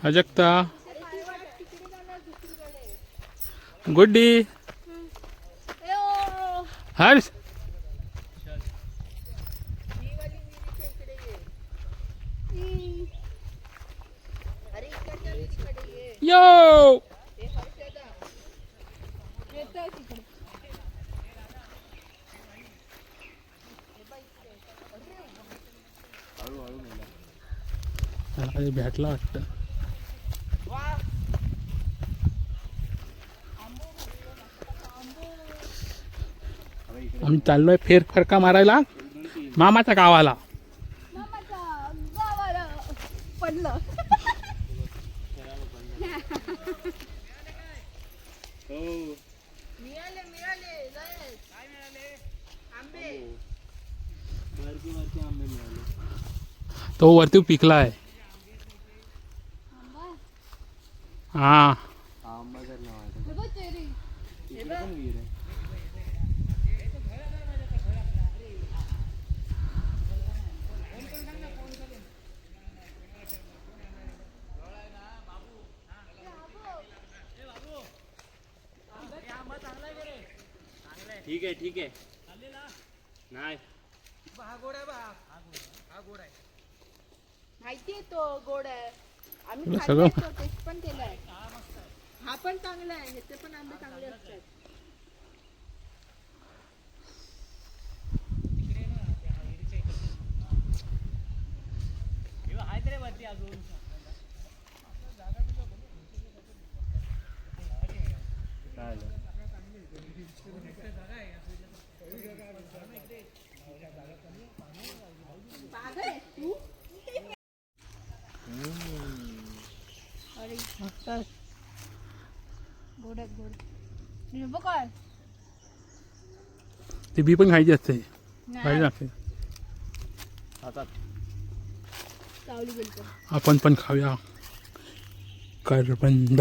अजक्ता गुड्डी हर्ष यो भेटला वाटतं. आम्ही चाललोय फेरफटका मारायला मामाच्या गावाला. पडलं तो वरती पिकलाय. हा ठीक आहे ठीक आहे. नाही माहितीये तो गोड आहे. आम्ही सगळं टेस्ट पण केलाय. हा पण चांगला आहे. ह्याचे पण आंबे चांगले असतात. अरे मस्त गोड गोड काय ती बी पण खायची असते. खायची लागते. चावली गेलतो. आपण पण खाऊया करबंद.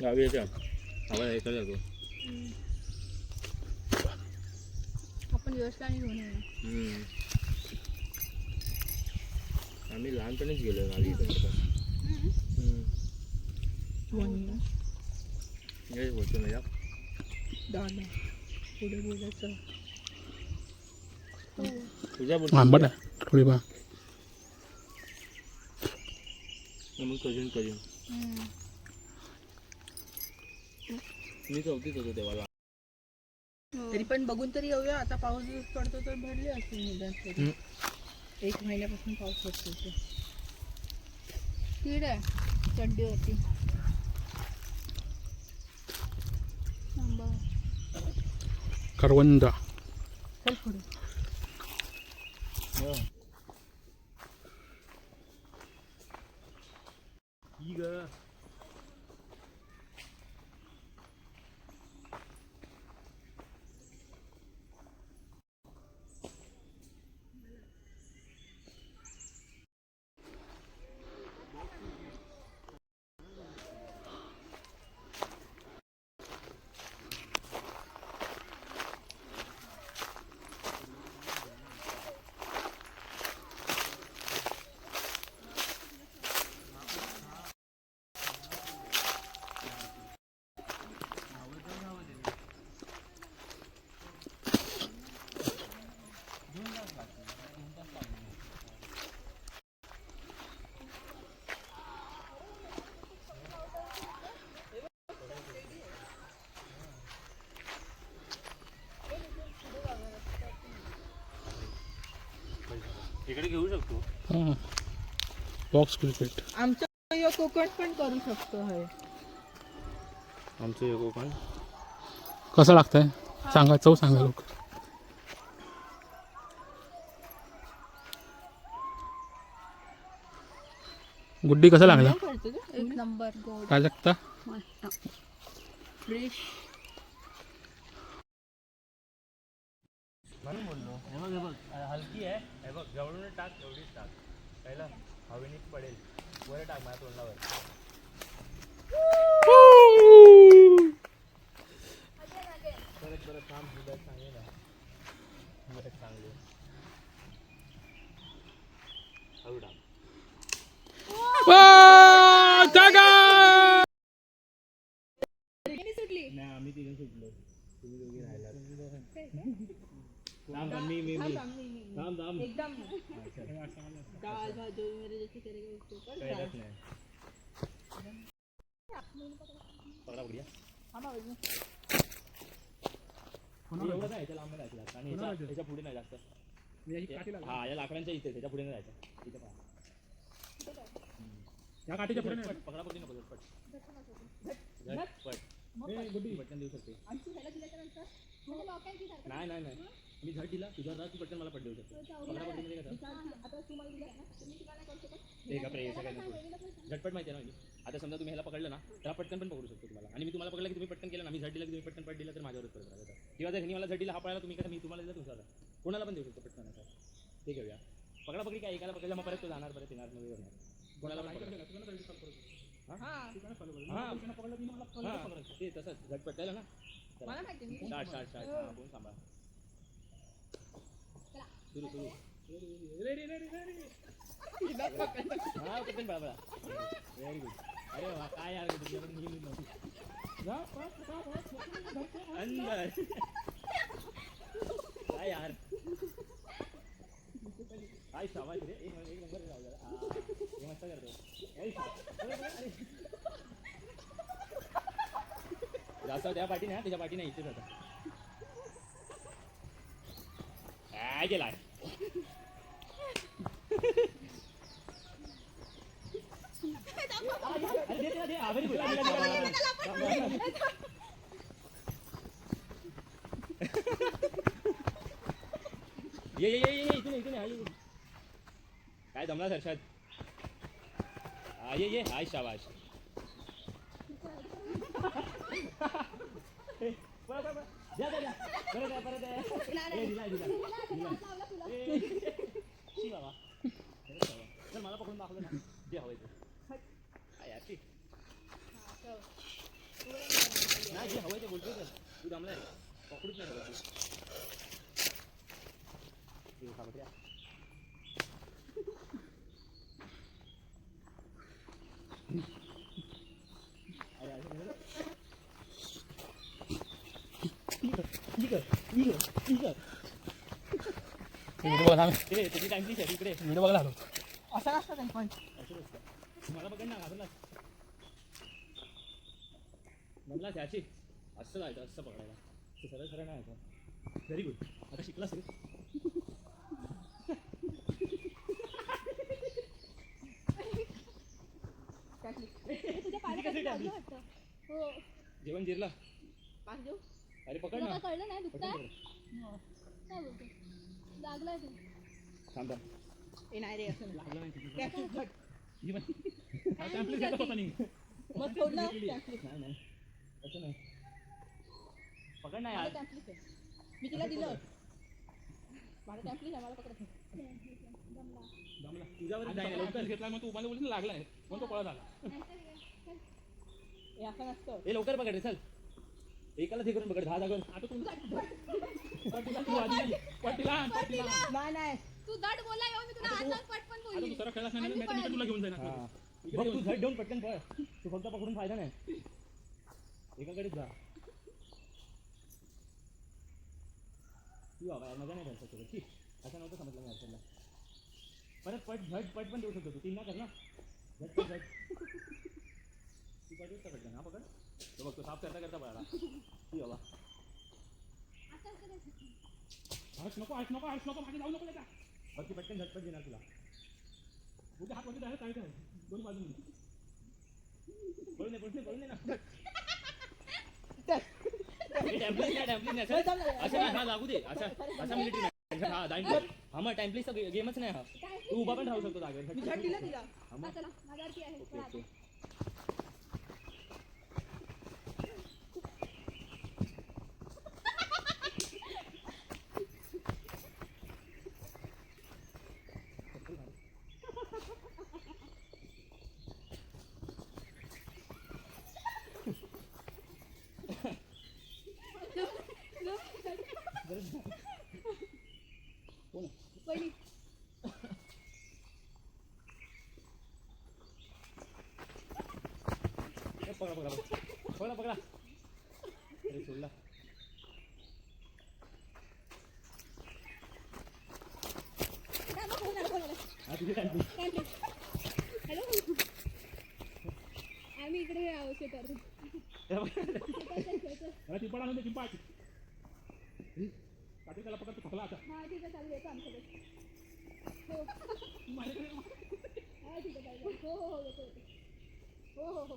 गावी यायच्या आवाज ऐकायला जातो. आपण यशला घेऊन येणार. आम्ही लहानपणीच गेलो गावी. बोलतो ना दादा पुढे बोलायचं. तुझ्या आंबट आहे थोडी बा. मग कजून मी चौथीत होतो तेव्हा. तरी पण बघून तरी येऊया. आता पाऊस पडतो तर भरले असतील निदान तरी. 1 महिन्यापासून पाऊस पडतो. कीड आहे चड्डी होती. करवंद चल पुढे. इकडे घेऊ शकतो. हां बॉक्स क्रिकेट. आमचं कोकण पण करू शकतो. आहे आमचं कोकण कसं लागतंय सांगा. चव सांगा लोक. गुड्डी कसं लागला. एक नंबर गोड प्राजक्ता मस्त फ्रेश. म्हणून बोललो. हे बघ हलकी आहे. हे बघ जवळून टाक. एवढीच टाक. पहिला हवेने पडेल. वर टाक माझ्या तोंडावर. परत थांब. दुधात चांगले ना. चांगले नाही आम्ही तिघं सुटलो तुम्ही दोघी राहिला थांब थांब मी थांब थांब एकदम दाल भात जो मेरे जैसे करेगा उसके ऊपर कळलंच नाही पकडा बघूया एवढं नाही त्याला आम्हाला जायचं आणि याच्या पुढे नाही जास्त हा या लाकडांच्या इथे त्याच्या पुढे नाही जायचं तिथे पहा या काठीच्या पुढे झटपट पकडा पकडी नको झटपट झटपट पटकन देऊ शकते नाही नाही नाही मी झट दिला तुझा राग तू पटकन मला पट देऊ शकतो पकडा पकडीमध्ये कसं एक आपल्या याचं काय नको झटपट माहिती आहे ना म्हणजे आता समजा तुम्ही ह्याला पकडलं ना तर पटकन पण पकडू शकतो तुम्हाला आणि मी तुम्हाला पकडलं की तुम्ही पटकन केलं ना मी झट दिला की तुम्ही पटकन पट दिला तर माझ्यावरच पडत राहतं किंवा जर ह्यानी मला झट दिला हा पळाला तुम्ही कसं मी तुम्हाला दिला तुमचा कोणाला पण देऊ शकतो पटकन असं ते घेऊया पकडा पकडी काय एकाला पकडला मग परत तो जाणार परत येणार मध्ये येणार कोणाला पण हां ते तसंच झटपट केलं ना स्टार्ट स्टार्ट स्टार्ट हां कोण सांभाळ सुरू सुरू हां पटकन बळा व्हेरी गुड अरे वा काय यार तुझ्याकडे निघून नव्हती अंदर काय यार काय शाबाश रे एक नंबर राहू जरा हे मस्त करतो जास्त त्या पाठी नाही त्याच्या पाठी नाही इथेच होता काय गेलाय ये इथून काय जमला सरशाद ये हाय शाबाश परत चल मला पकडून दाखवलं ना जे हवंय ते नाही जे हवंय ते बोलतोय तर तू दमलाय पकडूच नाही हवं तू सावत्र्या त्याची टाइमलीच आहे इकडे व्हिडिओ बघायला आलो असं नसतं काही पण मला पकड ना घाबरलास म्हणलास याची असं जायचं असं पकडायला ते सरळ सरळ नाही यायचं व्हेरी गुड आता शिकलास रे जेवण जिरला अरे पकड ना कळलं नाही दुखतंय काय बोलतो लागलाय ते थांबा नाही रे असं लागलं नाही मग सोडलं नाही असं नाही पकड ना यार मी तिला दिलं माझं टॅम्पलिस आहे मला पकडत दमला तुझ्यावर जायला लवकर घेतला मग तू मला बोलून लागलाय मग तो पळत आला हे असं नसतं हे लवकर पकड रे चल एकालाच हे करून पकड 10 जागेवर आता तू पटीला नाही तू दड बोला येऊन मी तुला आज पटपण आता बोलली तू सरळ खेळलास नाही मी तुला घेऊन जाईन आता. बघ तू झट देऊन पटकन पळ तू फक्त पकडून फायदा नाही एकाकडेच जा तू बाबा मजा नाही करत तुला ठीक असं नव्हतं समजलं मी अडचणला परत झट पट पण देऊ शकतो तू 3 ना कर ना झट तू पटूच का पटकन हा पकड तो बघ तो साफ करता करता पळाला ती बाबा हर्ष नको मागे जाऊ नको त्याच्या बघ ती पटकन झटपट देणार तुला उद्या हात वरती डायरेक्ट काय दोन बाजूने पळून दे ना टॅम्पलिस नाही असं हा लागू दे असा मिलिटरी नाही हा हा मग टॅम्पलिसचा गेमच नाही हा तू उभा पण राहू शकतो जागेवर मी झट दिलं तिला चला माझ्यावरती आहे ओके ओके पहिली पकडा अरे सोडला हा तुझे काय हॅलो आम्ही इकडे शेतात चिंपाड आणून दे चिंपाड काटे त्याला पकडतो थकला आता हा ठीक आहे चालेल येतो आमच्याकडे हो हा ठीक आहे चालेल हो हो हो येतो हो हो हो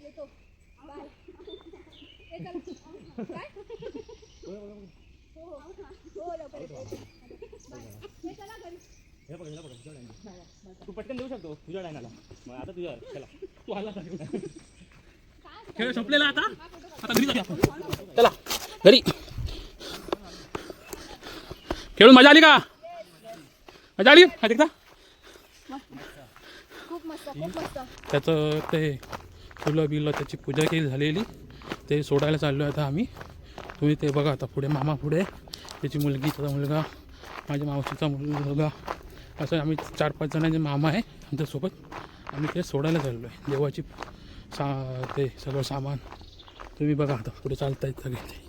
येतो बाय हे चला काय हो हो हो लवकर येतो बाय हे चला घरी हे बघ तुझ्या डायना तू पटकन देऊ शकतो तुझ्या डायनाला मग आता तुझ्या चला तू आला खेळ संपलेला आता आता घरी जाऊया आपण. चला घरी खेळून मजा आली का मजा आली हा देखता खूप मस्त खूप मस्त त्याचं ते फुलं बिलं त्याची पूजा केली झालेली ते सोडायला चाललो आहे आता आम्ही तुम्ही ते बघा आता पुढे मामा पुढे त्याची मुलगी त्याचा मुलगा माझ्या मावशीचा मुलगा असं आम्ही 4-5 जणांचे मामा आहे आमच्यासोबत आम्ही ते सोडायला चाललो आहे देवाची ते सगळं सामान तुम्ही बघा आता पुढे चालतायत सगळे ते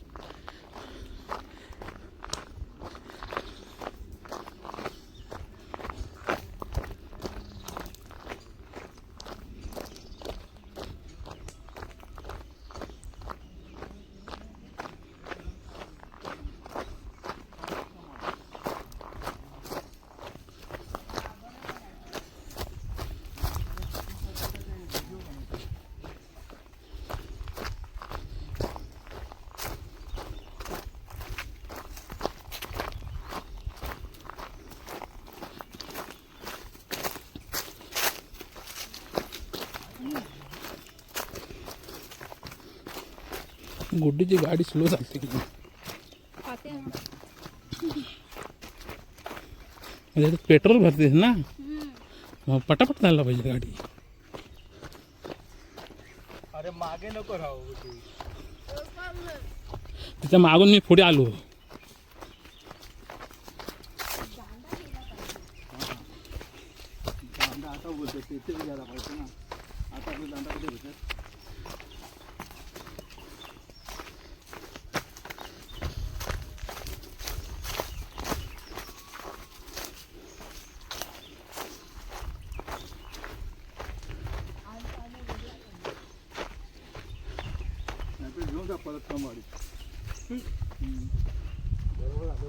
गुड्डीची गाडी स्लो चालते की खाते ना म्हणजे पेट्रोल भरतेस ना मग पटापट चालला पाहिजे गाडी अरे मागे नको राहू तिच्या मागून मी पुढे आलो दांडा आता बोलतो तिथे गेला पाहिजे ना आता आपलं दांडा कुठे भेटत घेऊन जा परत कमाडी बरोबर आलं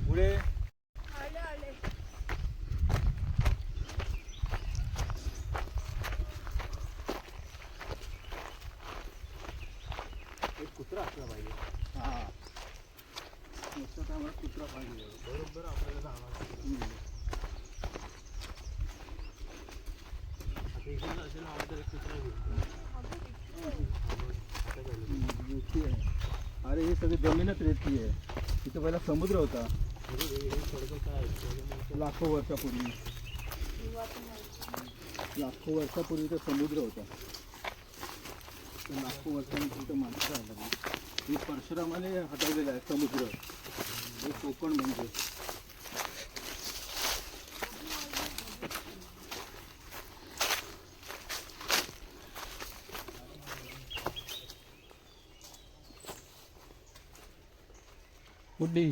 पुढे एक कुत्रा असला पाहिजे हा नुसतं काय मला कुत्रा पाहिजे बरोबर आपल्याला जाणार अरे हे सगळी जमीनच रेती आहे तिथे पहिला समुद्र होता लाखो वर्षापूर्वी तो समुद्र होता लाखो वर्षांनी तिथं माणसं राहिला ही परशुरामाने हटवलेलं आहे समुद्र हे कोकण म्हणजे गुड्डी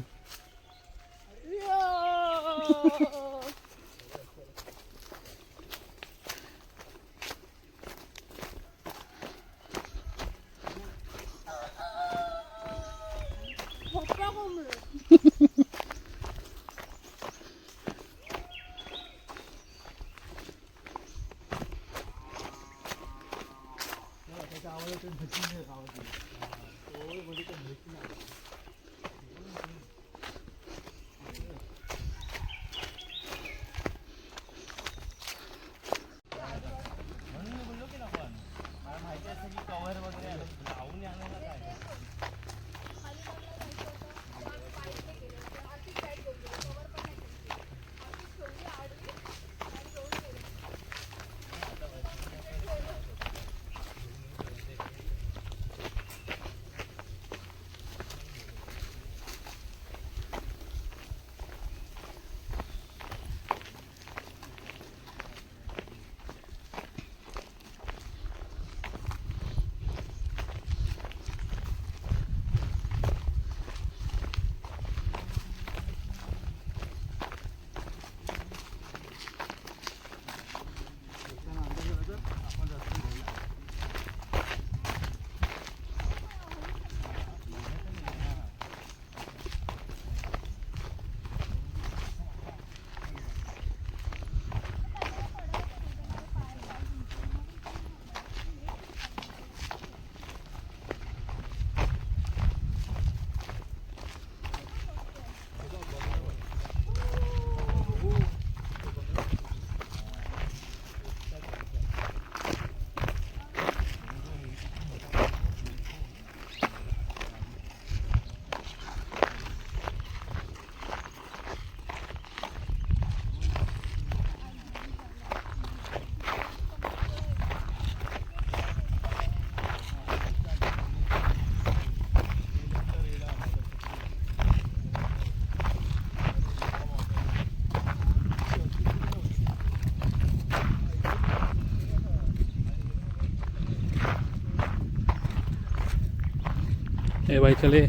ए भाई चले.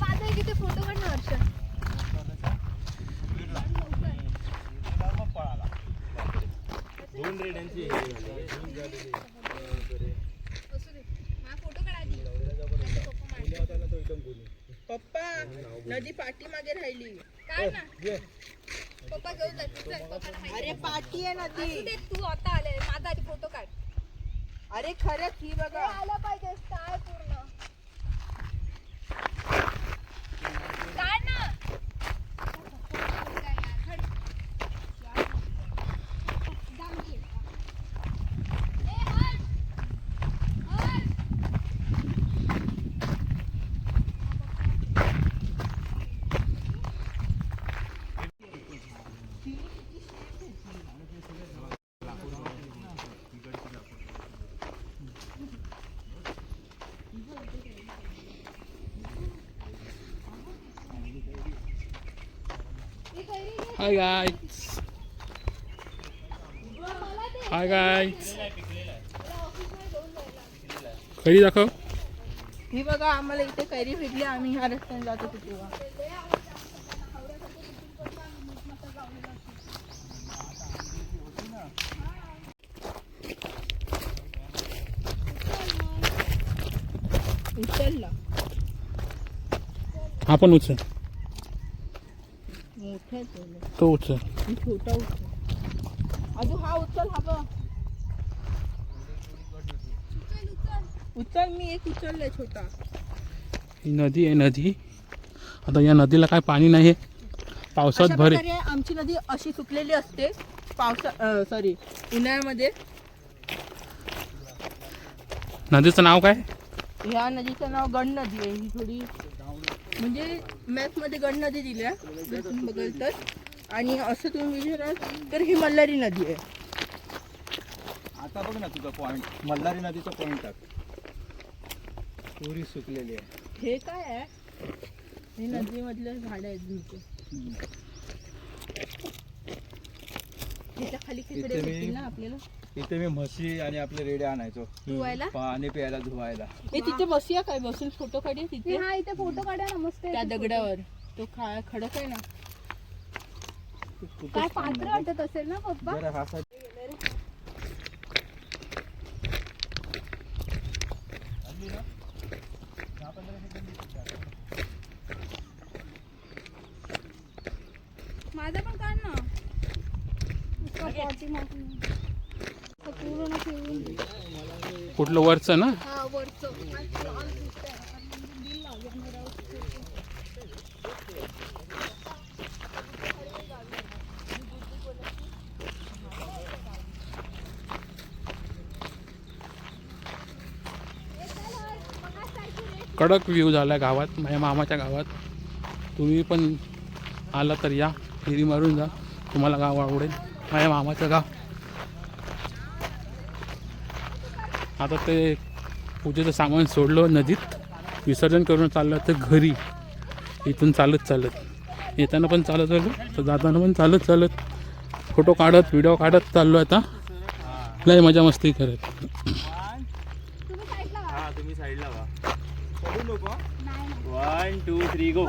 माझा एक इथे फोटो काढ ना हर्षा. दोन रेड्यांची असू दे. माझा फोटो काढ आधी. पप्पा नदी पाठी मागे राहिली. काढ ना. पप्पा घेऊन जा. तू चल, पप्पाला माहिती. अरे पाठी आहे असू नदी. दे, तू आता आले. माझा आधी फोटो काढ. अरे खरंच ही हे बघा. आलं पाहिजे काय पूर्ण. काढ ना. ए, हट. हट. ही कैरी घे. Hi guys. मला दे. Hi guys. मला ऑफिसमध्ये घेऊन जायला. खरी दाखव. ही बघा आम्हाला इथे कैरी भेटली. आम्ही ह्या रस्त्याने जात होतो तेव्हा. उचलला हा पण उचल. मोठा आहे तो. तो उचल. ही छोटा उचल. अजून हा उचल. हा बघ उचल, उचल. उचल. मी एक उचललाय छोटा. ही नदी आहे नदी. आता या नदीला काय पाणी नाही आहे. पावसात अशा भरे. प्रकारे आमची नदी अशी सुकलेली असते सॉरी उन्हाळ्यामध्ये. नदीचं नाव काय? ह्या नदीचं नाव गण नदी आहे. ही थोडी म्हणजे मॅप मध्ये गण नदी दिल्या जर तुम्ही बघाल तर. आणि असं तुम्ही विचाराल तर ही मल्हारी नदी आहे. आता बघ ना तुझा पॉइंट, मल्हारी नदीचा पॉइंट टाक. पुरी सुकलेली आहे. हे काय आहे? हे नदीमधले झाड आहेत झुडपे. ह्याच्या खाली खेकडे इथे मी- भेटतील ना आपल्याला. इथे मी म्हशी आणि आपले रेडे आणायचो धुवायला? पाणी प्यायला धुवायला. हे तिथे बसूया काय? बसून फोटो काढूया तिथे हा इथे फोटो काढा ना मस्त आहे त्या तो दगडावर. तो खडक आहे ना. फोटो. काय पात्र वाटत असेल ना पप्पा. जरा हा side- माझा पण काढ ना. उसका पॉटी मारून. तो पूर्ण फिरवून दे. कुठलं वरचं ना? हा वरचं. आज लाल दिसतंय. आणि बिल लागेल मेरा उसको. कडक व्ह्यू झाला गावात, माझ्या मामाच्या गावात. तुम्ही पण आला तर या, फेरी मारून जा. तुम्हाला गाव आवडेल. माझ्या मामाचं गाव. आता ते पूजेचं सामान सोडलं नदीत, विसर्जन करून चाललं तर घरी. इथून चालत येताना पण चालत आलो, तर जाताना पण चालत फोटो काढत व्हिडिओ काढत चाललो. आता लय मजा मस्ती करत. तुम्ही साईडला व्हा. हा तुम्ही साईडला वा. पडू नको. नाही नाही. 1 2 3 गो.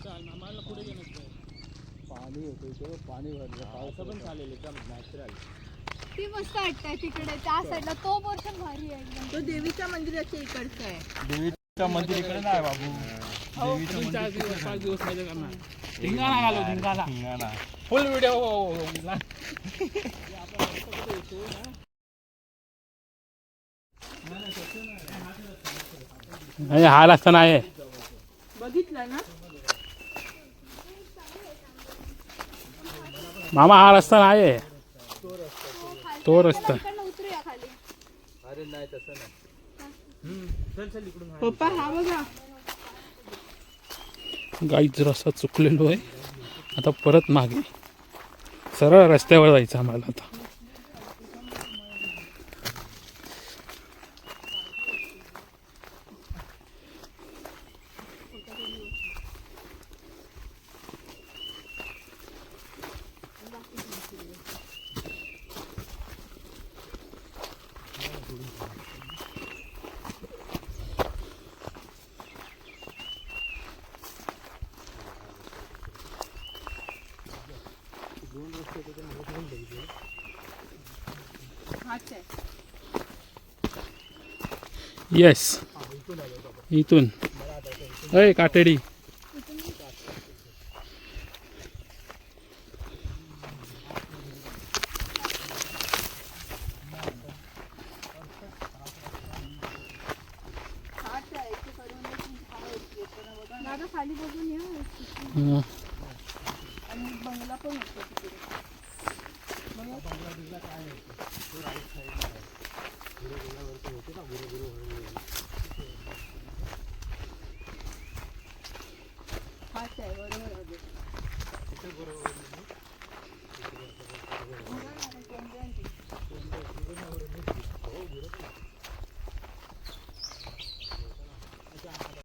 चाल मामाला पुढे गेलं पाणी होतं इथे, पाणी भरलं पाऊस असं पण चालेल एकदम नॅचरल. ती मस्त वाटतंय तिकडे त्या साईडला तो पोर्शन भारी आहे एकदम. तो देवीच्या मंदिराच्या इकडचा आहे. देवीचं मंदिर इकडे नाही बाबू. अजून 4 दिवस 5 दिवस मजा करणार. धिंगाणा घालू धिंगाणा हिंगाणा. फुल व्हिडिओ. नाही हा रस्ता नाही आहे. बघितलं ना? मामा हा रस्ता नाही आहे. खाली तो रस्ता. तिकडनं उतरूया खाली. अरे नाही तसं नाही. चल चल इकडून. पप्पा हा बघा. गाईच रस्ता चुकलेलो आहे. आता परत मागे सरळ रस्त्यावर जायचं आम्हाला आता. हाच आहे. येस इथून अय काटेडी. हाच आहे. इथे करून येताना बघा ना. दादा खाली बघून या. हं. आणि बंगला पण होतो तिकडे.